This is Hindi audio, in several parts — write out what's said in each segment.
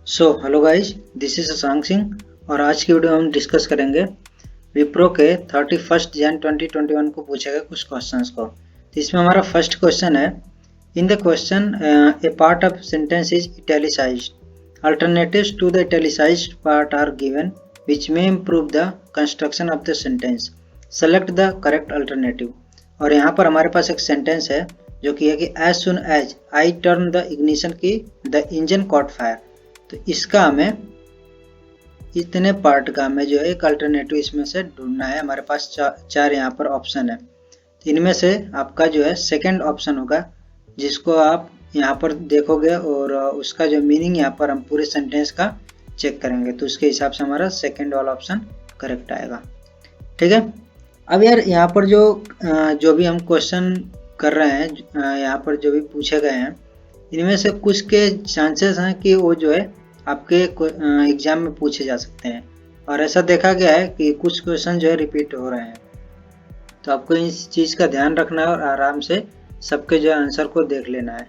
Hello guys, this is Shashank Singh और आज की वीडियो हम डिस्कस करेंगे विप्रो के 31 जन 2021 को पूछे गए कुछ क्वेश्चंस को। तो इसमें हमारा फर्स्ट क्वेश्चन है, in the question a part of sentence is italicised, alternatives to the italicised part are given which may improve the construction of the sentence, select the correct alternative. और यहाँ पर हमारे पास एक सेंटेंस है जो कि है कि as soon as I turn the ignition key the engine caught fire. तो इसका हमें इतने पार्ट का हमें जो है एक अल्टरनेटिव इसमें से ढूंढना है। हमारे पास चार यहाँ पर ऑप्शन है, इनमें से आपका जो है सेकंड ऑप्शन होगा जिसको आप यहाँ पर देखोगे और उसका जो मीनिंग यहाँ पर हम पूरे सेंटेंस का चेक करेंगे, तो उसके हिसाब से हमारा सेकंड वाला ऑप्शन करेक्ट आएगा। ठीक है। अब यार यहाँ पर जो भी हम क्वेश्चन कर रहे हैं, यहाँ पर जो भी पूछे गए हैं, इनमें से कुछ के चांसेस हैं कि वो जो है आपके एग्जाम में पूछे जा सकते हैं, और ऐसा देखा गया है कि कुछ क्वेश्चन जो है रिपीट हो रहे हैं। तो आपको इस चीज़ का ध्यान रखना है और आराम से सबके जो आंसर को देख लेना है।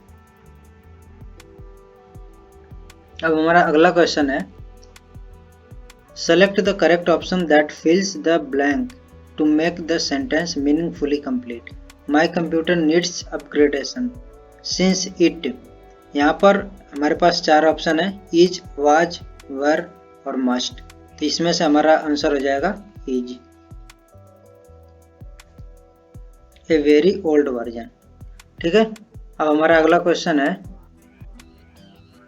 अब हमारा अगला क्वेश्चन है, select the correct option that fills the blank to make the sentence meaningfully complete. My computer needs upgradation since it. यहाँ पर हमारे पास चार ऑप्शन है, इज, वाज, वर और मस्ट। तो इसमें से हमारा आंसर हो जाएगा is, a very old version. ठीक है। अब हमारा अगला क्वेश्चन है,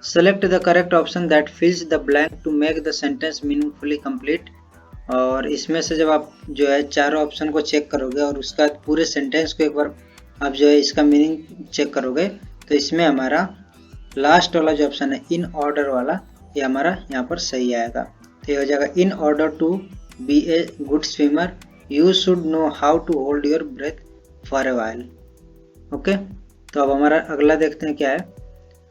select the correct option that fills the blank to make the sentence meaningfully complete. और इसमें से जब आप जो है चारों ऑप्शन को चेक करोगे और उसका पूरे सेंटेंस को एक बार आप जो है इसका मीनिंग चेक करोगे, तो इसमें हमारा लास्ट वाला जो ऑप्शन है इन ऑर्डर वाला, ये हमारा यहाँ पर सही आएगा। तो ये हो जाएगा, in order to be a good swimmer you should know how to hold your breath for a while. Okay. तो अब हमारा अगला देखते हैं क्या है।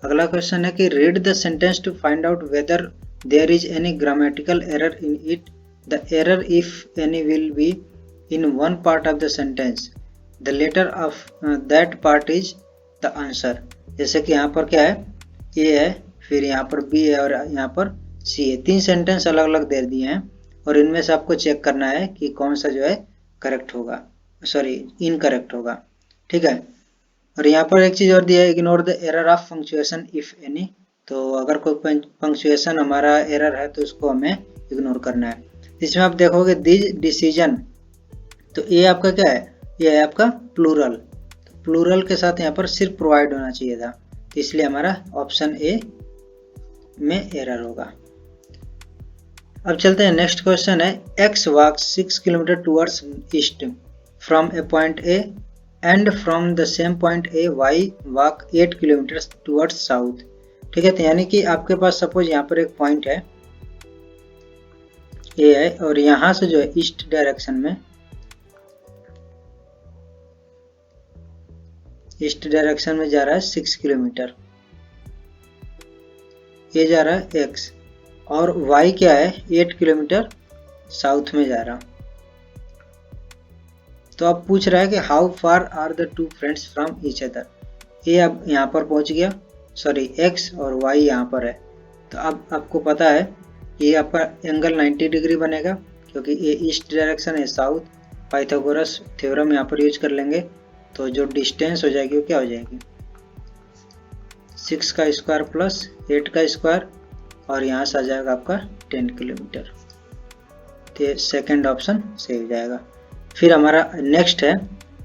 अगला क्वेश्चन है कि read the sentence to find out whether there is any grammatical error in it. The error if any will be in one part of the sentence, the letter of that part is the answer. जैसे कि यहाँ पर क्या है, ए है, फिर यहाँ पर बी है और यहाँ पर सी है। तीन सेंटेंस अलग अलग दे दिए हैं और इनमें से आपको चेक करना है कि कौन सा जो है करेक्ट होगा, सॉरी इनकरेक्ट होगा। ठीक है। और यहाँ पर एक चीज़ और दिया है, ignore the error of punctuation if any. तो अगर कोई पंक्चुएशन हमारा एरर है तो उसको हमें इग्नोर करना है। इसमें आप देखोगे दिस डिसीजन, तो ये आपका क्या है, ये है आपका प्लूरल। तो प्लूरल के साथ यहाँ पर सिर्फ प्रोवाइड होना चाहिए था, तो इसलिए हमारा ऑप्शन ए में एरर होगा। अब चलते हैं, नेक्स्ट क्वेश्चन है, x walk 6 kilometre towards east from a point a and from the same point a y walk 8 kilometre towards south. ठीक है। तो यानी कि आपके पास सपोज यहाँ पर एक पॉइंट है ए है और यहाँ से जो है ईस्ट डायरेक्शन में, ईस्ट डायरेक्शन में जा रहा है 6 किलोमीटर, ये जा रहा है एक्स, और वाई क्या है 8 किलोमीटर साउथ में जा रहा। तो अब पूछ रहा है कि how far are the two friends from each other. ये अब यहाँ पर पहुँच गया, सॉरी एक्स और वाई यहाँ पर है। तो अब आपको पता है ये आपका एंगल 90 डिग्री बनेगा क्योंकि ये ईस्ट डायरेक्शन है साउथ। पाइथागोरस थ्योरम यहाँ पर यूज कर लेंगे, तो जो डिस्टेंस हो जाएगी वो क्या हो जाएगी, 6 का स्क्वायर प्लस 8 का स्क्वायर, और यहाँ से आ जाएगा आपका 10 किलोमीटर। तो सेकेंड ऑप्शन सही हो जाएगा। फिर हमारा नेक्स्ट है,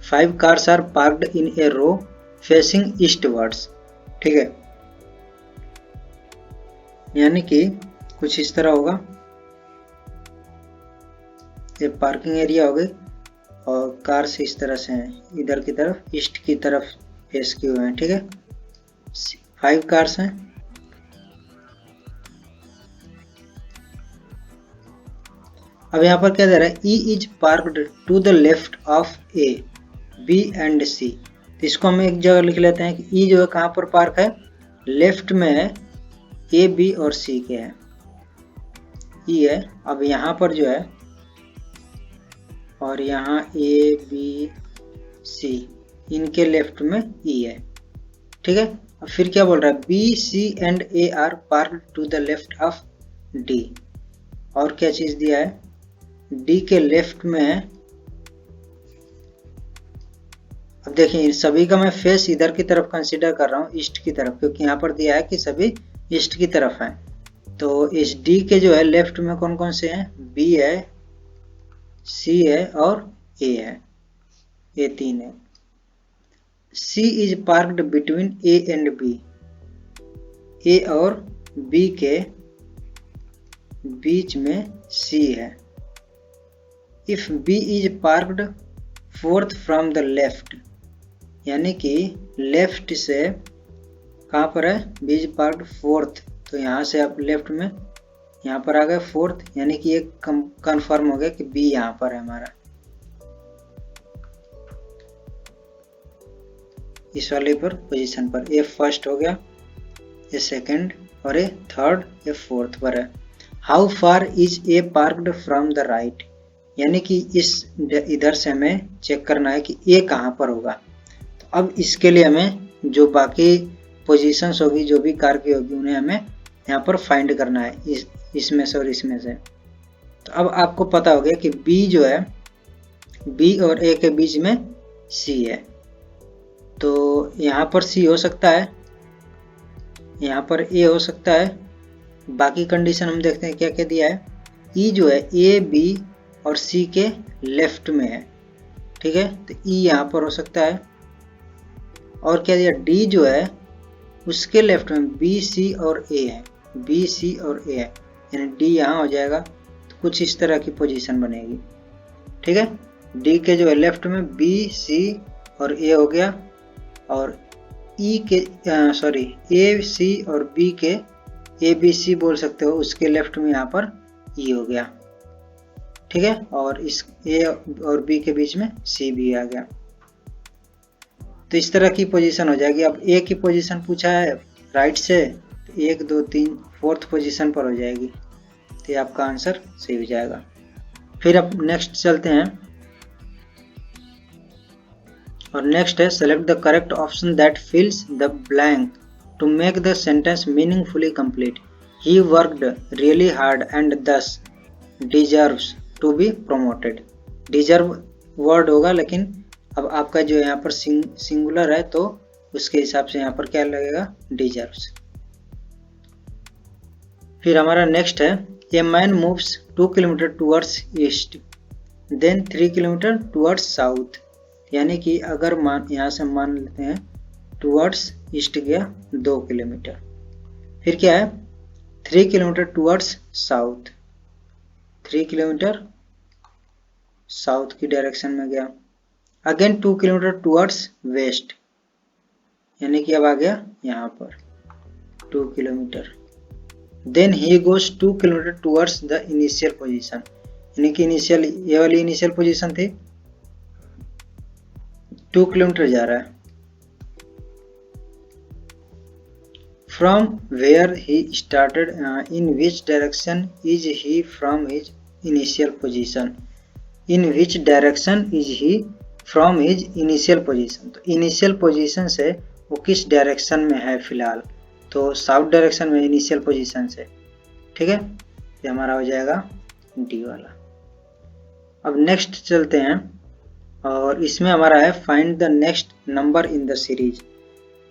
5 cars are parked in a row facing eastwards. ठीक है। यानी कि कुछ इस तरह होगा, ये पार्किंग एरिया हो गई और कार्स इस तरह से हैं, इधर की तरफ, ईस्ट की तरफ फेस किए हुए हैं। ठीक है। 5 कार्स हैं। अब यहाँ पर क्या दे रहा है, E is parked to the left of A B and C. तो इसको हम एक जगह लिख लेते हैं कि ई जो है कहाँ पर पार्क है, लेफ्ट में है, ए बी और सी के है, ई है। अब यहाँ पर जो है, और यहाँ ए बी सी, इनके लेफ्ट में ई है। ठीक है। अब फिर क्या बोल रहा है, b c and a are park to the left of d. और क्या चीज दिया है, डी के लेफ्ट में है। अब देखिए सभी का मैं फेस इधर की तरफ कंसीडर कर रहा हूँ, ईस्ट की तरफ, क्योंकि यहाँ पर दिया है कि सभी ईस्ट की तरफ हैं। तो इस डी के जो है लेफ्ट में कौन कौन से हैं, बी है, सी है और ए है, ये तीन है। C is parked between A and B, A और बी के बीच में सी है। If B is parked fourth from the left, यानी कि लेफ्ट से कहाँ पर है, बी इज पार्क्ड फोर्थ, तो यहाँ से आप लेफ्ट में यहाँ पर आ गए फोर्थ, यानी कि एक कंफर्म हो गया कि बी यहाँ पर है हमारा, इस वाले पर पोजीशन पर। ए फर्स्ट हो गया, ए सेकंड और ए थर्ड, ए फोर्थ पर है। How far is a parked from the right, यानी कि इस इधर से हमें चेक करना है कि ए कहाँ पर होगा। तो अब इसके लिए हमें जो बाकी पोजीशंस होगी, जो भी कार की होगी, उन्हें हमें यहाँ पर फाइंड करना है, इसमें से और इसमें से। तो अब आपको पता हो गया कि बी जो है, बी और ए के बीच में सी है, तो यहाँ पर सी हो सकता है, यहाँ पर ए हो सकता है। बाकी कंडीशन हम देखते हैं क्या क्या दिया है। ई जो है ए बी और सी के लेफ्ट में है, ठीक है, तो ई यहाँ पर हो सकता है। और क्या दिया, डी जो है उसके लेफ्ट में बी सी और ए है, बी सी और ए है, यानी डी यहाँ हो जाएगा। तो कुछ इस तरह की पोजीशन बनेगी, ठीक है। डी के जो है लेफ्ट में बी सी और ए हो गया, और ई के सॉरी ए सी और बी के, ए बी सी बोल सकते हो, उसके लेफ्ट में यहाँ पर ई हो गया, ठीक है। और इस ए और बी के बीच में सी भी आ गया। तो इस तरह की पोजीशन हो जाएगी। अब ए की पोजीशन पूछा है राइट से, तो 1 2 3 फोर्थ पोजीशन पर हो जाएगी, तो ये आपका आंसर सही हो जाएगा। फिर अब नेक्स्ट चलते हैं, और नेक्स्ट है select the correct option that fills the blank to make the sentence meaningfully complete. He worked really hard and this deserves to be promoted. Deserve word होगा, लेकिन अब आपका जो यहाँ पर सिंगुलर है, तो उसके हिसाब से यहाँ पर क्या लगेगा, डिजर्व्स। फिर हमारा नेक्स्ट है, a man moves 2 kilometre towards east then 3 kilometre towards south, यानी कि अगर यहाँ से मान लेते हैं टूवर्ड्स ईस्ट गया 2 किलोमीटर, फिर क्या है 3 kilometre towards south, 3 kilometre south की डायरेक्शन में गया, अगेन 2 किलोमीटर टूवर्ड्स वेस्ट, यानी कि अब आ गया यहाँ पर 2 kilometre. Then he goes 2 kilometre towards the initial position, यानी कि इनिशियल, ये वाली इनिशियल पोजीशन थी, 2 किलोमीटर जा रहा है। From where he started, in which direction is he from his initial position, in which direction is he from his initial position. तो इनिशियल पोजीशन से वो किस डायरेक्शन में है फिलहाल, तो साउथ डायरेक्शन में इनिशियल पोजीशन से, ठीक है। ये हमारा हो जाएगा डी वाला। अब नेक्स्ट चलते हैं, और इसमें हमारा है find the next number in the series.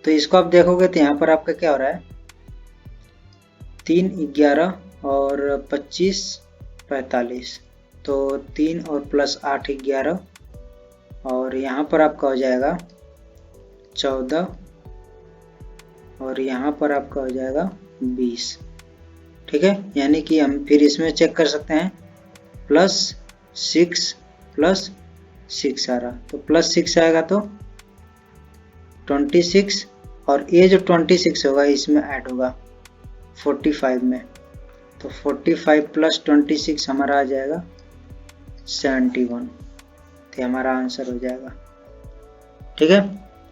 तो इसको आप देखोगे तो यहाँ पर आपका क्या हो रहा है, 3 11 और 25 45, तो 3 और प्लस 8 11, और यहाँ पर आपका हो जाएगा 14, और यहाँ पर आपका हो जाएगा 20, ठीक है। यानी कि हम फिर इसमें चेक कर सकते हैं, +6 +6 आ रहा, तो +6 आएगा तो 26, और ये जो 26 होगा इसमें ऐड होगा 45 में, तो 45 + 26 हमारा आ जाएगा 71, तो हमारा आंसर हो जाएगा, ठीक है।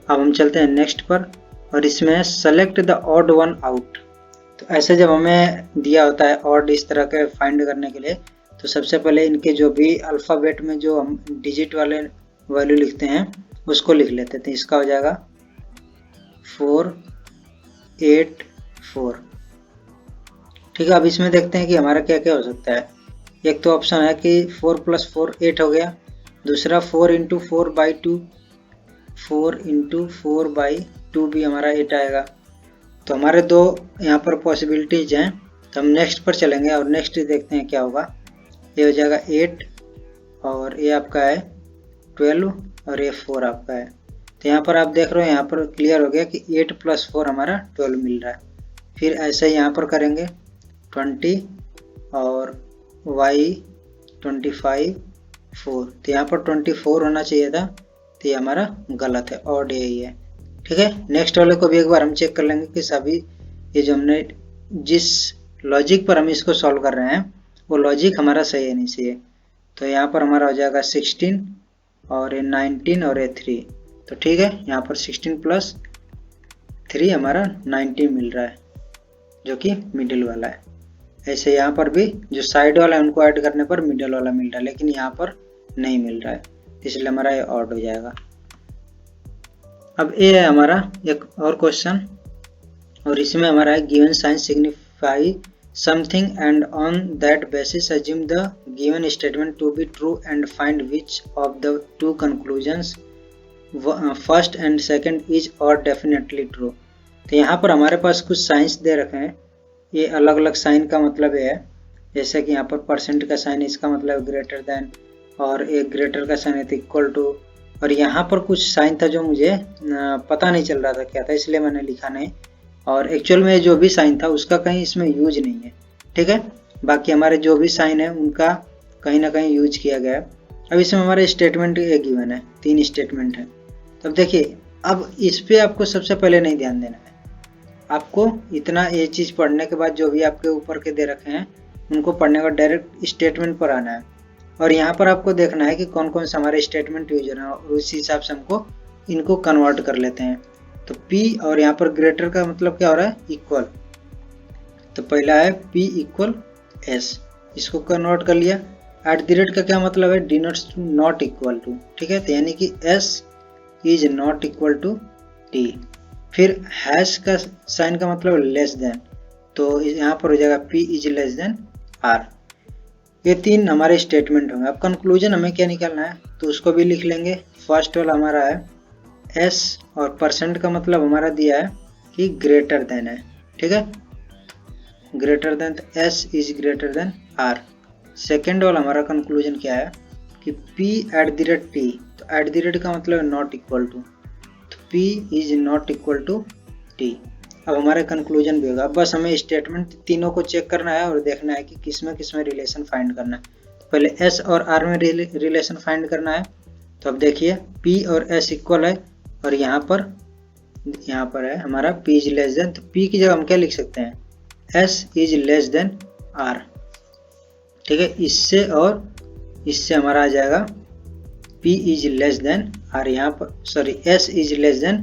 अब हम चलते हैं नेक्स्ट पर, और इसमें select the odd one out. तो ऐसे जब हमें दिया होता है ऑड इस तरह के फाइंड करने के लिए, तो सबसे पहले इनके जो भी अल्फ़ाबेट में जो हम डिजिट वाले वैल्यू लिखते हैं उसको लिख लेते हैं। तो इसका हो जाएगा 4 8 4। ठीक है, अब इसमें देखते हैं कि हमारा क्या क्या हो सकता है। एक तो ऑप्शन है कि 4 + 4 8 हो गया, दूसरा 4 × 4/2, 4 × 4/2 भी हमारा 8 आएगा। तो हमारे दो यहाँ पर पॉसिबिलिटीज हैं, तो हम नेक्स्ट पर चलेंगे और नेक्स्ट देखते हैं क्या होगा। ये हो जाएगा 8 और ये आपका है 12 और ये 4 आपका है। तो यहाँ पर आप देख रहे हो, यहाँ पर क्लियर हो गया कि 8 + 4 हमारा 12 मिल रहा है। फिर ऐसे ही यहाँ पर करेंगे 20 और y 25 4। तो यहाँ पर 24 होना चाहिए था, तो ये हमारा गलत है, ऑड यही है। ठीक है, नेक्स्ट वाले को भी एक बार हम चेक कर लेंगे कि सभी ये जो हमने जिस लॉजिक पर हम इसको सॉल्व कर रहे हैं वो लॉजिक हमारा सही है नहीं सही है। तो यहाँ पर हमारा हो जाएगा 16 और ये 19 और ये 3। तो ठीक है, यहाँ पर 16 + 3 हमारा 19 मिल रहा है, जो कि मिडिल वाला है। ऐसे यहाँ पर भी जो साइड वाला है उनको ऐड करने पर मिडिल वाला मिल रहा है, लेकिन यहाँ पर नहीं मिल रहा है, इसलिए हमारा ये ऑड हो जाएगा। अब ये है हमारा एक और क्वेश्चन, और इसमें हमारा है given science signify something and on that basis assume the given statement to be true and find which of the two conclusions first and second is और डेफिनेटली ट्रू। तो यहाँ पर हमारे पास कुछ साइंस दे रखे हैं, ये अलग अलग साइन का मतलब है, जैसे कि यहाँ पर परसेंट का साइन, इसका मतलब ग्रेटर देन, और एक ग्रेटर का साइन है तो इक्वल टू। और यहाँ पर कुछ साइन था जो मुझे पता नहीं चल रहा था क्या था, इसलिए मैंने लिखा नहीं, और एक्चुअल में जो भी साइन था उसका कहीं इसमें यूज नहीं है। ठीक है, बाकी हमारे जो भी साइन है उनका कहीं ना कहीं यूज किया गया है। अब इसमें हमारे स्टेटमेंट एक गिवन है, 3 स्टेटमेंट है। तब देखिए, अब इस पे आपको सबसे पहले नहीं ध्यान देना है, आपको इतना ये चीज़ पढ़ने के बाद जो भी आपके ऊपर के दे रखे हैं उनको पढ़ने का डायरेक्ट स्टेटमेंट पर आना है, और यहाँ पर आपको देखना है कि कौन कौन से हमारे स्टेटमेंट यूज हो रहे हैं, और उसी हिसाब से हमको इनको कन्वर्ट कर लेते हैं। तो P और यहाँ पर ग्रेटर का मतलब क्या हो रहा है, इक्वल। तो पहला है P = S, इसको कन्वर्ट कर लिया। @ का क्या मतलब है, denotes to not equal to. ठीक है, तो यानी कि S is not equal to T। फिर हैश का साइन का मतलब लेस देन, तो यहाँ पर हो जाएगा P is less than R। ये 3 हमारे स्टेटमेंट होंगे। अब कंक्लूजन हमें क्या निकालना है, तो उसको भी लिख लेंगे। फर्स्ट वाला हमारा है S, और परसेंट का मतलब हमारा दिया है कि ग्रेटर देन है। ठीक है, ग्रेटर देन, तो S is greater than R। Second वाला हमारा कंक्लूजन क्या है कि P @ T, तो @ का मतलब है नॉट इक्वल टू, तो P is not equal to T। अब हमारा कंक्लूजन भी होगा। अब बस हमें स्टेटमेंट तीनों को चेक करना है और देखना है कि किसमें किसमें रिलेशन फाइंड करना है। तो पहले S और R में रिलेशन फाइंड करना है। तो अब देखिए P और S इक्वल है, और यहाँ पर है हमारा P इज लेस देन, तो P की जगह हम क्या लिख सकते हैं, S is less than R। ठीक है, इससे और इससे हमारा आ जाएगा P is less than R, यहाँ पर sorry S is less than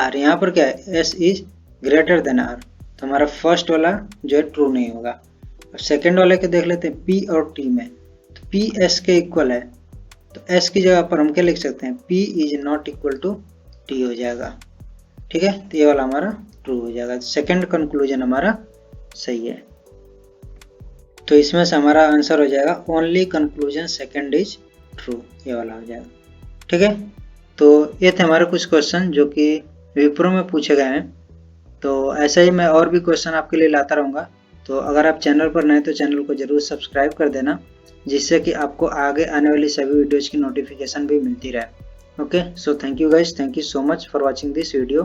R, यहाँ पर क्या है, S is greater than R। तो हमारा फर्स्ट वाला जो है ट्रू नहीं होगा। अब सेकेंड वाले के देख लेते हैं, P और T में, तो P S के इक्वल है, तो S की जगह पर हम क्या लिख सकते हैं, P is not equal to T हो जाएगा। ठीक है, तो ये वाला हमारा ट्रू हो जाएगा। सेकंड कंक्लूजन हमारा सही है, तो इसमें से हमारा आंसर हो जाएगा only conclusion second is true, ये वाला हो जाएगा। ठीक है, तो ये थे हमारे कुछ क्वेश्चन जो कि विप्रो में पूछे गए हैं। तो ऐसा ही मैं और भी क्वेश्चन आपके लिए लाता रहूँगा। तो अगर आप चैनल पर नए तो चैनल को जरूर सब्सक्राइब कर देना, जिससे कि आपको आगे आने वाली सभी वीडियोज़ की नोटिफिकेशन भी मिलती रहे। Okay, so thank you guys, thank you so much for watching this video.